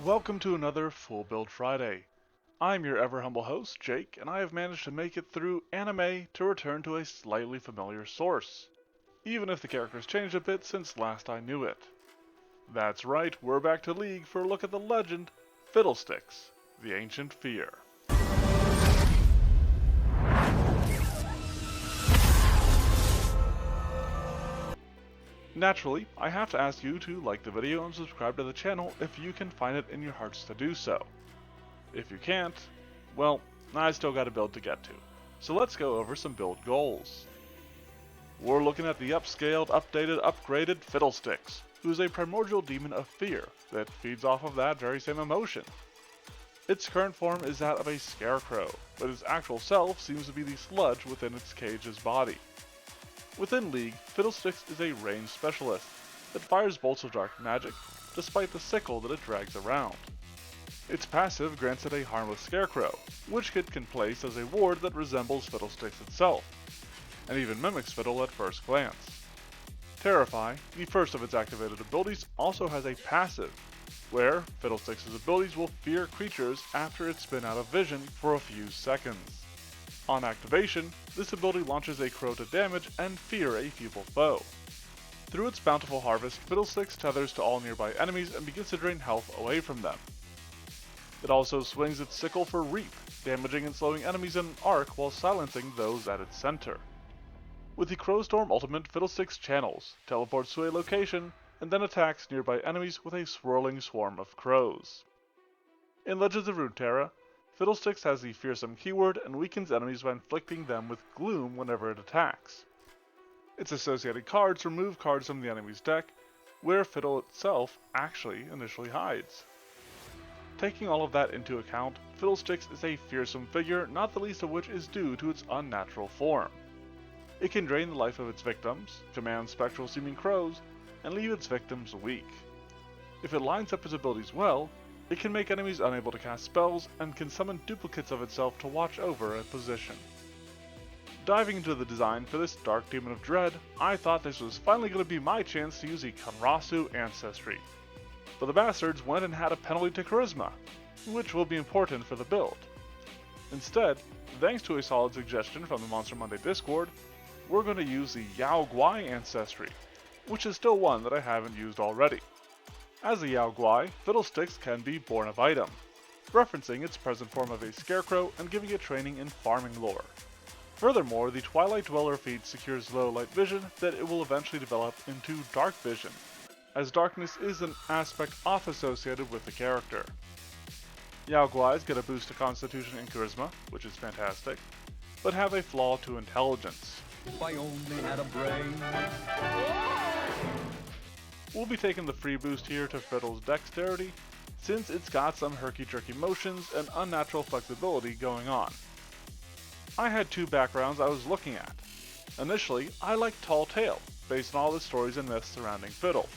welcome to another Full Build Friday. I'm your ever humble host, Jake, and I have managed to make it through anime to return to a slightly familiar source, even if the character's changed a bit since last I knew it. That's right, we're back to League for a look at the legend, Fiddlesticks, the Ancient Fear. Naturally, I have to ask you to like the video and subscribe to the channel if you can find it in your hearts to do so. If you can't, well, I still got a build to get to. So let's go over some build goals. We're looking at the upscaled, updated, upgraded Fiddlesticks, who's a primordial demon of fear that feeds off of that very same emotion. Its current form is that of a scarecrow, but its actual self seems to be the sludge within its cage's body. Within League, Fiddlesticks is a ranged specialist that fires bolts of dark magic, despite the sickle that it drags around. Its passive grants it a harmless scarecrow, which it can place as a ward that resembles Fiddlesticks itself, and even mimics Fiddle at first glance. Terrify, the first of its activated abilities, also has a passive, where Fiddlesticks' abilities will fear creatures after it's been out of vision for a few seconds. On activation, this ability launches a crow to damage and fear a feeble foe. Through its bountiful harvest, Fiddlesticks tethers to all nearby enemies and begins to drain health away from them. It also swings its sickle for reap, damaging and slowing enemies in an arc while silencing those at its center. With the Crowstorm ultimate, Fiddlesticks channels, teleports to a location, and then attacks nearby enemies with a swirling swarm of crows. In Legends of Runeterra, Fiddlesticks has the fearsome keyword and weakens enemies by inflicting them with gloom whenever it attacks. Its associated cards remove cards from the enemy's deck, where Fiddle itself actually initially hides. Taking all of that into account, Fiddlesticks is a fearsome figure, not the least of which is due to its unnatural form. It can drain the life of its victims, command spectral seeming crows, and leave its victims weak. If it lines up its abilities well, it can make enemies unable to cast spells and can summon duplicates of itself to watch over a position. Diving into the design for this Dark Demon of Dread, I thought this was finally going to be my chance to use the Kanrasu ancestry. But the bastards went and had a penalty to Charisma, which will be important for the build. Instead, thanks to a solid suggestion from the Monster Monday Discord, we're going to use the Yaoguai ancestry, which is still one that I haven't used already. As a Yaoguai, Fiddlesticks can be born of item, referencing its present form of a scarecrow and giving it training in farming lore. Furthermore, the Twilight Dweller feat secures low light vision that it will eventually develop into dark vision, as darkness is an aspect oft associated with the character. Yaoguais get a boost to Constitution and Charisma, which is fantastic, but have a flaw to Intelligence. If I only had a brain. We'll be taking the free boost here to Fiddle's Dexterity, since it's got some herky-jerky motions and unnatural flexibility going on. I had two backgrounds I was looking at. Initially, I liked Tall Tale, based on all the stories and myths surrounding Fiddle,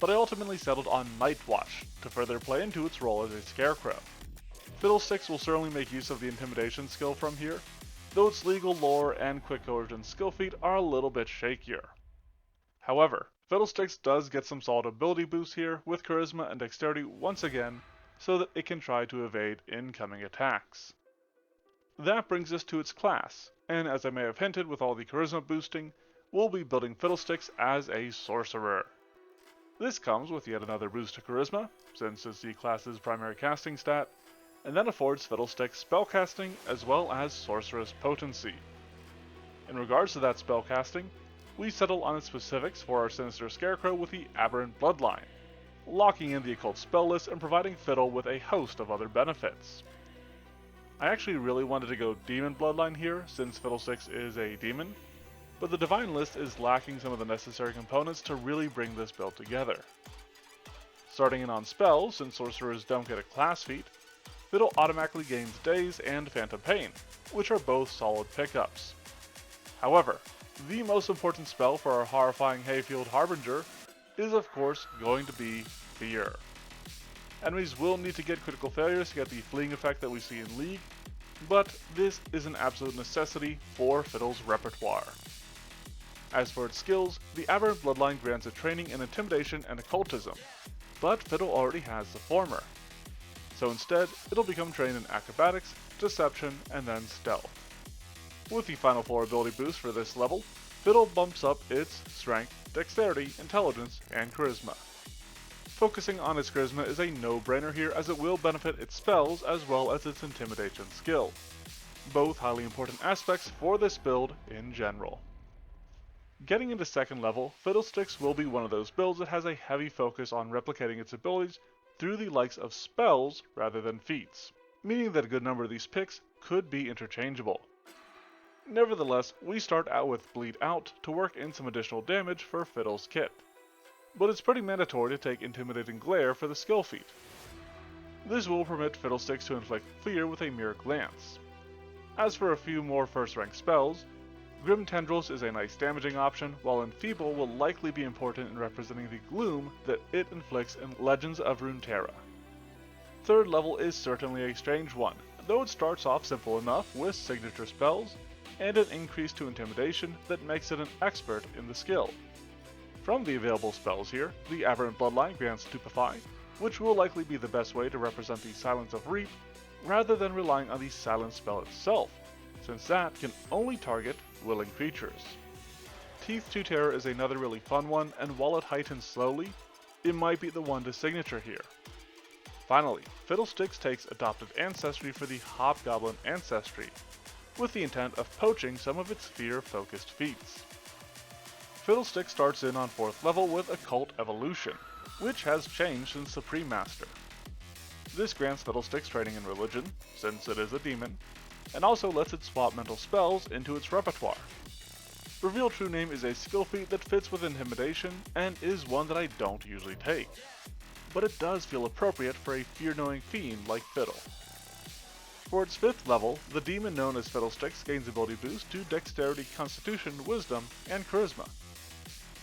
but I ultimately settled on Nightwatch to further play into its role as a scarecrow. Fiddlesticks will certainly make use of the Intimidation skill from here, though its legal lore and quick origin skill feat are a little bit shakier. However, Fiddlesticks does get some solid ability boosts here with Charisma and Dexterity once again, so that it can try to evade incoming attacks. That brings us to its class, and as I may have hinted with all the Charisma boosting, we'll be building Fiddlesticks as a Sorcerer. This comes with yet another boost to Charisma, since it's the class's primary casting stat, and then affords Fiddlesticks spellcasting as well as Sorceress Potency. In regards to that spellcasting, we settle on its specifics for our Sinister Scarecrow with the Aberrant Bloodline, locking in the occult spell list and providing Fiddle with a host of other benefits. I actually really wanted to go Demon Bloodline here, since Fiddlesticks is a demon, but the Divine list is lacking some of the necessary components to really bring this build together. Starting in on spells, since Sorcerers don't get a class feat, Fiddle automatically gains Daze and Phantom Pain, which are both solid pickups. However, the most important spell for our horrifying Hayfield Harbinger is of course going to be Fear. Enemies will need to get critical failures to get the fleeing effect that we see in League, but this is an absolute necessity for Fiddle's repertoire. As for its skills, the Aberrant Bloodline grants it training in Intimidation and Occultism, but Fiddle already has the former, so instead it'll become trained in Acrobatics, Deception, and then Stealth. With the final 4 ability boost for this level, Fiddle bumps up its Strength, Dexterity, Intelligence, and Charisma. Focusing on its Charisma is a no-brainer here as it will benefit its spells as well as its Intimidation skill. Both highly important aspects for this build in general. Getting into second level, Fiddlesticks will be one of those builds that has a heavy focus on replicating its abilities through the likes of spells rather than feats, meaning that a good number of these picks could be interchangeable. Nevertheless, we start out with Bleed Out to work in some additional damage for Fiddle's kit, but it's pretty mandatory to take Intimidating Glare for the skill feat. This will permit Fiddlesticks to inflict fear with a mere glance. As for a few more first rank spells, Grim Tendrils is a nice damaging option, while Enfeeble will likely be important in representing the gloom that it inflicts in Legends of Runeterra. Third level is certainly a strange one, though it starts off simple enough with signature spells and an increase to Intimidation that makes it an expert in the skill. From the available spells here, the Aberrant Bloodline grants Stupefy, which will likely be the best way to represent the Silence of Reap, rather than relying on the Silence spell itself, since that can only target willing creatures. Teeth to Terror is another really fun one, and while it heightens slowly, it might be the one to signature here. Finally, Fiddlesticks takes Adopted Ancestry for the Hobgoblin Ancestry, with the intent of poaching some of its fear-focused feats. Fiddlesticks starts in on 4th level with Occult Evolution, which has changed since Supreme Master. This grants Fiddlesticks training in Religion, since it is a demon, and also lets it swap mental spells into its repertoire. Reveal True Name is a skill feat that fits with Intimidation, and is one that I don't usually take, but it does feel appropriate for a fear-knowing fiend like Fiddle. For its 5th level, the demon known as Fiddlesticks gains ability boost to Dexterity, Constitution, Wisdom, and Charisma.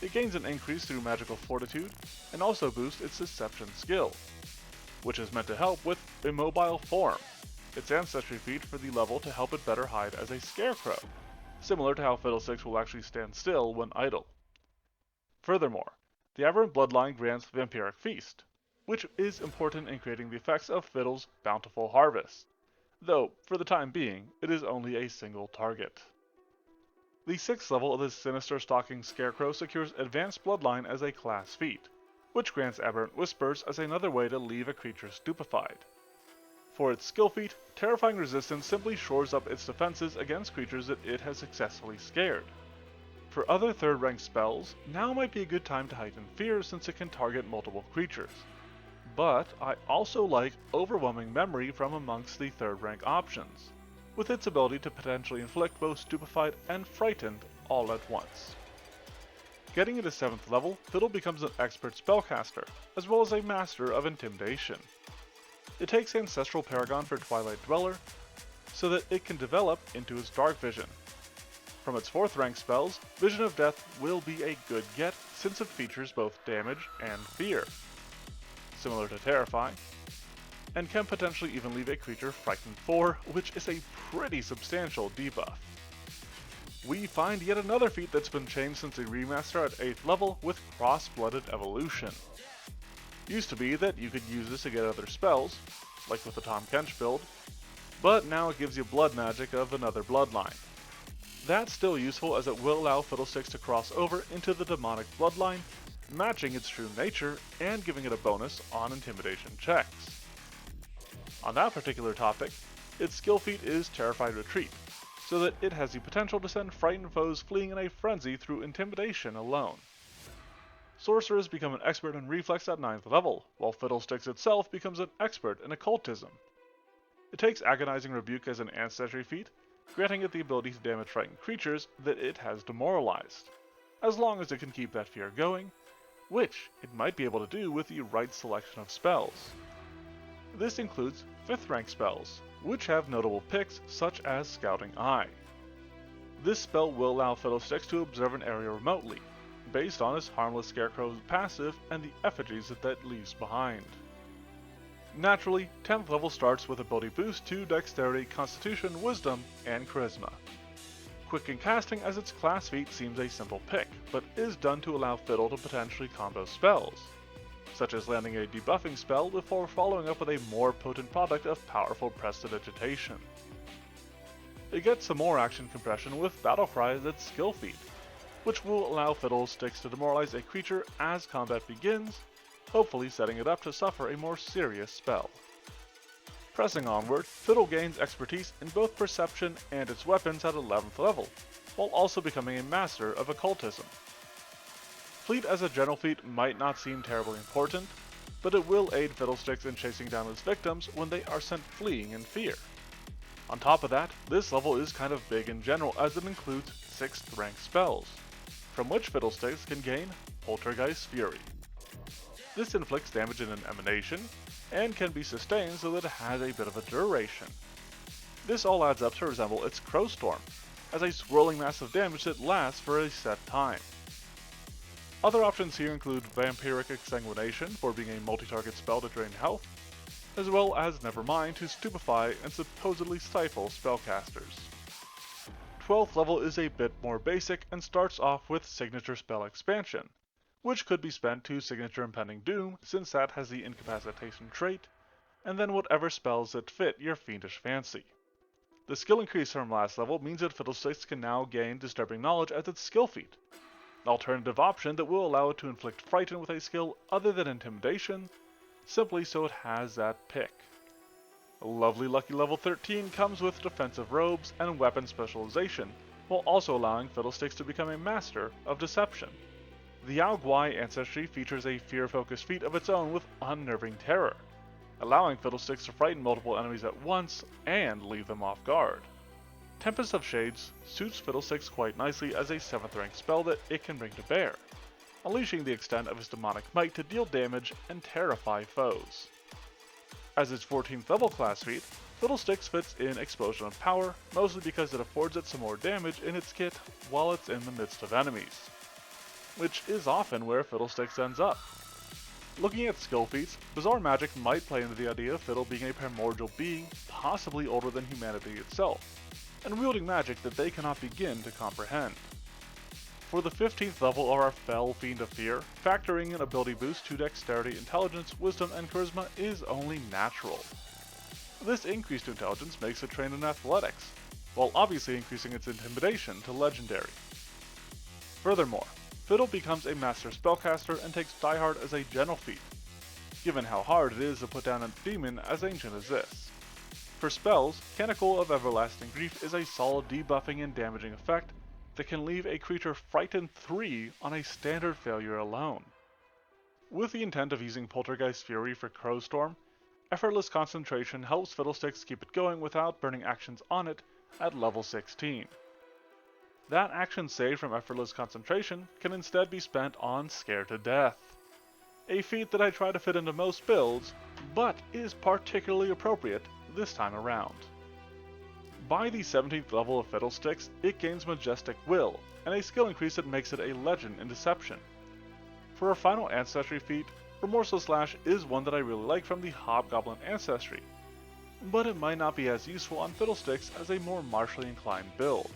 It gains an increase through Magical Fortitude, and also boosts its Deception skill, which is meant to help with Immobile Form, its ancestry feat for the level to help it better hide as a scarecrow, similar to how Fiddlesticks will actually stand still when idle. Furthermore, the Aberrant Bloodline grants Vampiric Feast, which is important in creating the effects of Fiddle's Bountiful Harvest, though for the time being it is only a single target. The 6th level of this Sinister Stalking Scarecrow secures Advanced Bloodline as a class feat, which grants Aberrant Whispers as another way to leave a creature stupefied. For its skill feat, Terrifying Resistance simply shores up its defenses against creatures that it has successfully scared. For other 3rd rank spells, now might be a good time to heighten fear since it can target multiple creatures. But I also like Overwhelming Memory from amongst the 3rd rank options, with its ability to potentially inflict both Stupefied and Frightened all at once. Getting into 7th level, Fiddle becomes an expert spellcaster, as well as a master of Intimidation. It takes Ancestral Paragon for Twilight Dweller, so that it can develop into its Dark Vision. From its 4th rank spells, Vision of Death will be a good get since it features both damage and fear, similar to Terrify, and can potentially even leave a creature frightened 4, which is a pretty substantial debuff. We find yet another feat that's been changed since the remaster at 8th level with Cross-Blooded Evolution. Used to be that you could use this to get other spells, like with the Tom Kench build, but now it gives you blood magic of another bloodline. That's still useful as it will allow Fiddlesticks to cross over into the demonic bloodline, matching its true nature and giving it a bonus on intimidation checks. On that particular topic, its skill feat is Terrified Retreat, so that it has the potential to send frightened foes fleeing in a frenzy through intimidation alone. Sorcerers become an expert in Reflex at 9th level, while Fiddlesticks itself becomes an expert in Occultism. It takes Agonizing Rebuke as an ancestry feat, granting it the ability to damage frightened creatures that it has demoralized, as long as it can keep that fear going, which it might be able to do with the right selection of spells. This includes 5th rank spells, which have notable picks such as Scouting Eye. This spell will allow Fiddlesticks to observe an area remotely, based on his Harmless Scarecrow passive and the effigies that leaves behind. Naturally, 10th level starts with ability boost to Dexterity, Constitution, Wisdom, and Charisma. Quick in casting as its class feat seems a simple pick, but is done to allow Fiddle to potentially combo spells, such as landing a debuffing spell before following up with a more potent product of powerful prestidigitation. It gets some more action compression with Battle Cry as its skill feat, which will allow Fiddlesticks to demoralize a creature as combat begins, hopefully setting it up to suffer a more serious spell. Pressing onward, Fiddle gains expertise in both perception and its weapons at 11th level, while also becoming a master of occultism. Fleet as a general feat might not seem terribly important, but it will aid Fiddlesticks in chasing down its victims when they are sent fleeing in fear. On top of that, this level is kind of big in general as it includes 6th rank spells, from which Fiddlesticks can gain Poltergeist Fury. This inflicts damage in an emanation, and can be sustained so that it has a bit of a duration. This all adds up to resemble its Crowstorm, as a swirling mass of damage that lasts for a set time. Other options here include Vampiric Exsanguination for being a multi-target spell to drain health, as well as Nevermind to stupefy and supposedly stifle spellcasters. 12th level is a bit more basic and starts off with Signature Spell Expansion, which could be spent to Signature Impending Doom since that has the Incapacitation trait, and then whatever spells that fit your fiendish fancy. The skill increase from last level means that Fiddlesticks can now gain Disturbing Knowledge as its skill feat, an alternative option that will allow it to inflict Frighten with a skill other than Intimidation, simply so it has that pick. A lovely lucky level 13 comes with defensive robes and weapon specialization, while also allowing Fiddlesticks to become a master of deception. The Yaoguai ancestry features a fear-focused feat of its own with Unnerving Terror, allowing Fiddlesticks to frighten multiple enemies at once and leave them off guard. Tempest of Shades suits Fiddlesticks quite nicely as a 7th rank spell that it can bring to bear, unleashing the extent of its demonic might to deal damage and terrify foes. As its 14th level class feat, Fiddlesticks fits in Explosion of Power, mostly because it affords it some more damage in its kit while it's in the midst of enemies, which is often where Fiddlesticks ends up. Looking at skill feats, Bizarre Magic might play into the idea of Fiddle being a primordial being, possibly older than humanity itself, and wielding magic that they cannot begin to comprehend. For the 15th level of our Fell Fiend of Fear, factoring in ability boost to Dexterity, Intelligence, Wisdom, and Charisma is only natural. This increase to Intelligence makes it trained in Athletics, while obviously increasing its Intimidation to Legendary. Furthermore, Fiddle becomes a Master Spellcaster and takes Die Hard as a general feat, given how hard it is to put down a demon as ancient as this. For spells, Canticle of Everlasting Grief is a solid debuffing and damaging effect that can leave a creature frightened 3 on a standard failure alone. With the intent of using Poltergeist Fury for Crowstorm, Effortless Concentration helps Fiddlesticks keep it going without burning actions on it at level 16. That action saved from Effortless Concentration can instead be spent on Scare to Death, a feat that I try to fit into most builds, but is particularly appropriate this time around. By the 17th level of Fiddlesticks, it gains Majestic Will, and a skill increase that makes it a legend in Deception. For a final ancestry feat, Remorseful Slash is one that I really like from the Hobgoblin ancestry, but it might not be as useful on Fiddlesticks as a more martially inclined build.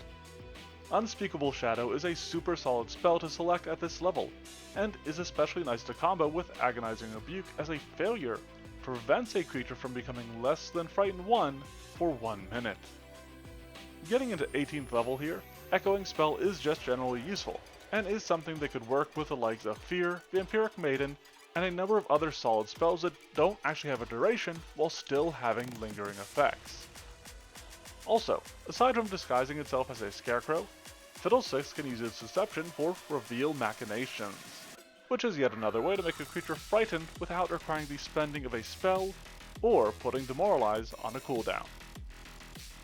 Unspeakable Shadow is a super solid spell to select at this level, and is especially nice to combo with Agonizing Rebuke as a failure prevents a creature from becoming less than Frightened 1 for 1 minute. Getting into 18th level here, Echoing Spell is just generally useful, and is something that could work with the likes of Fear, Vampiric Maiden, and a number of other solid spells that don't actually have a duration while still having lingering effects. Also, aside from disguising itself as a scarecrow, Fiddlesticks can use its deception for Reveal Machinations, which is yet another way to make a creature frightened without requiring the spending of a spell or putting Demoralize on a cooldown.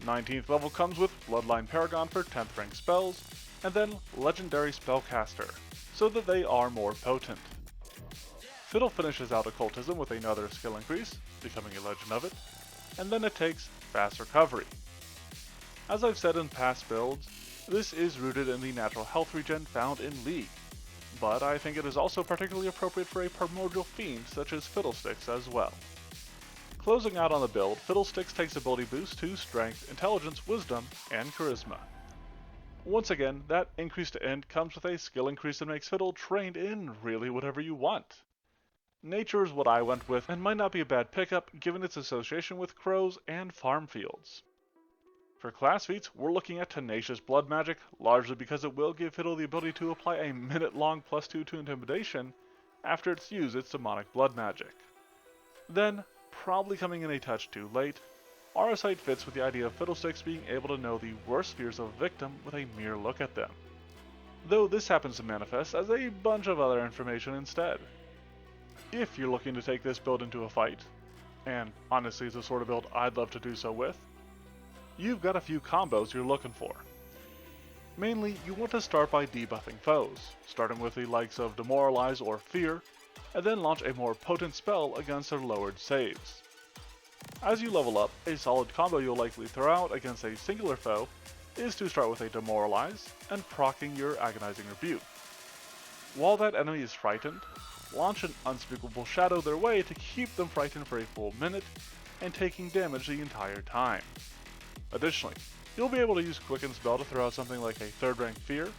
19th level comes with Bloodline Paragon for 10th rank spells, and then Legendary Spellcaster, so that they are more potent. Fiddle finishes out Occultism with another skill increase, becoming a legend of it, and then it takes Fast Recovery. As I've said in past builds, this is rooted in the natural health regen found in League, but I think it is also particularly appropriate for a primordial fiend such as Fiddlesticks as well. Closing out on the build, Fiddlesticks takes ability boost to Strength, Intelligence, Wisdom, and Charisma. Once again, that increase to Int comes with a skill increase that makes Fiddle trained in really whatever you want. Nature is what I went with and might not be a bad pickup given its association with crows and farm fields. For class feats, we're looking at Tenacious Blood Magic, largely because it will give Fiddle the ability to apply a minute-long +2 to Intimidation after it's used its Demonic Blood Magic. Then, probably coming in a touch too late, Archetype fits with the idea of Fiddlesticks being able to know the worst fears of a victim with a mere look at them. Though this happens to manifest as a bunch of other information instead. If you're looking to take this build into a fight, and honestly it's the sort of build I'd love to do so with, you've got a few combos you're looking for. Mainly, you want to start by debuffing foes, starting with the likes of Demoralize or Fear, and then launch a more potent spell against their lowered saves. As you level up, a solid combo you'll likely throw out against a singular foe is to start with a Demoralize and proccing your Agonizing Rebuke. While that enemy is frightened, launch an Unspeakable Shadow their way to keep them frightened for a full minute and taking damage the entire time. Additionally, you'll be able to use Quicken Spell to throw out something like a 3rd rank Fear,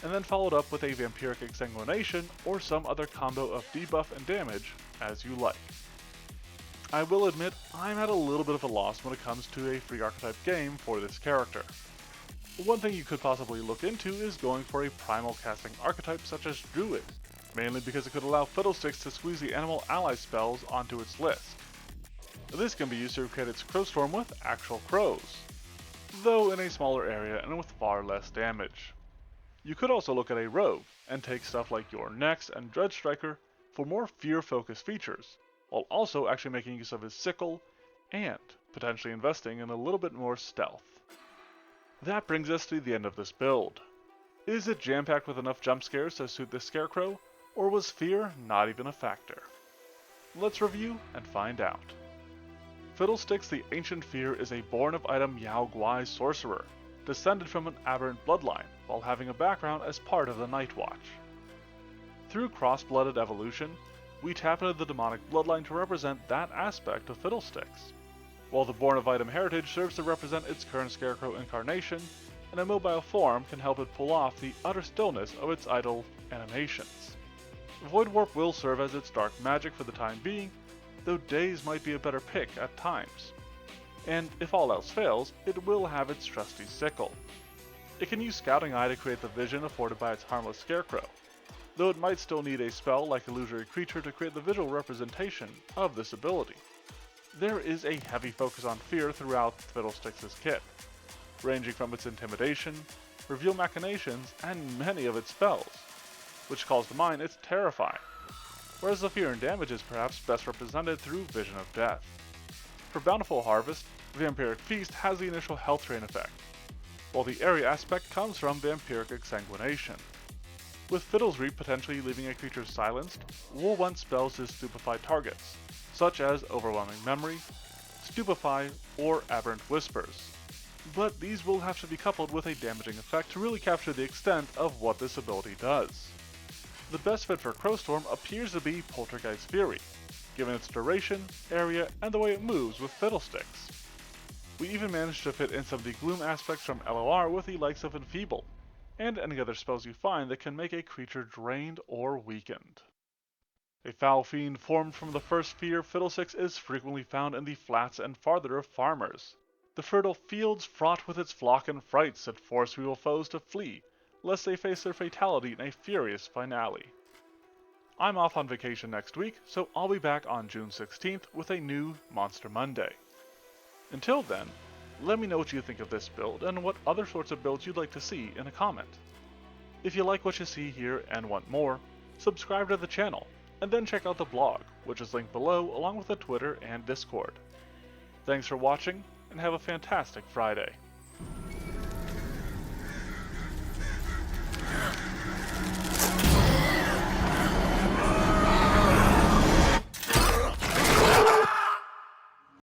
and then followed up with a Vampiric Exsanguination or some other combo of debuff and damage as you like. I will admit I'm at a little bit of a loss when it comes to a free archetype game for this character. One thing you could possibly look into is going for a primal casting archetype such as Druid, mainly because it could allow Fiddlesticks to squeeze the animal ally spells onto its list. This can be used to create its Crowstorm with actual crows, though in a smaller area and with far less damage. You could also look at a rogue and take stuff like your Nex and Dread Striker for more fear-focused features, while also actually making use of his sickle and potentially investing in a little bit more stealth. That brings us to the end of this build. Is it jam-packed with enough jump scares to suit this scarecrow, or was fear not even a factor? Let's review and find out. Fiddlesticks the Ancient Fear is a born of item Yaoguai Sorcerer, descended from an aberrant bloodline, while having a background as part of the Night Watch. Through cross-blooded evolution, we tap into the demonic bloodline to represent that aspect of Fiddlesticks, while the born of item heritage serves to represent its current scarecrow incarnation, and a mobile form can help it pull off the utter stillness of its idle animations. Void Warp will serve as its dark magic for the time being, though Daze might be a better pick at times. And if all else fails, it will have its trusty sickle. It can use Scouting Eye to create the vision afforded by its harmless scarecrow, though it might still need a spell like Illusory Creature to create the visual representation of this ability. There is a heavy focus on fear throughout Fiddlesticks' kit, ranging from its Intimidation, Reveal Machinations, and many of its spells, which calls to mind its Terrify, whereas the fear and damage is perhaps best represented through Vision of Death. For Bountiful Harvest, Vampiric Feast has the initial health drain effect, while the area aspect comes from Vampiric Exsanguination. With Fiddle's Reap potentially leaving a creature silenced, we'll want spells to stupefy targets, such as Overwhelming Memory, Stupefy, or Aberrant Whispers. But these will have to be coupled with a damaging effect to really capture the extent of what this ability does. The best fit for Crowstorm appears to be Poltergeist Fury, given its duration, area, and the way it moves with Fiddlesticks. We even managed to fit in some of the gloom aspects from LOR with the likes of Enfeeble, and any other spells you find that can make a creature drained or weakened. A foul fiend formed from the first fear Fiddlesticks is frequently found in the flats and farther of farmers, the fertile fields fraught with its flock and frights that force real foes to flee, lest they face their fatality in a furious finale. I'm off on vacation next week, so I'll be back on June 16th with a new Monster Monday. Until then, let me know what you think of this build and what other sorts of builds you'd like to see in a comment. If you like what you see here and want more, subscribe to the channel, and then check out the blog, which is linked below along with the Twitter and Discord. Thanks for watching, and have a fantastic Friday.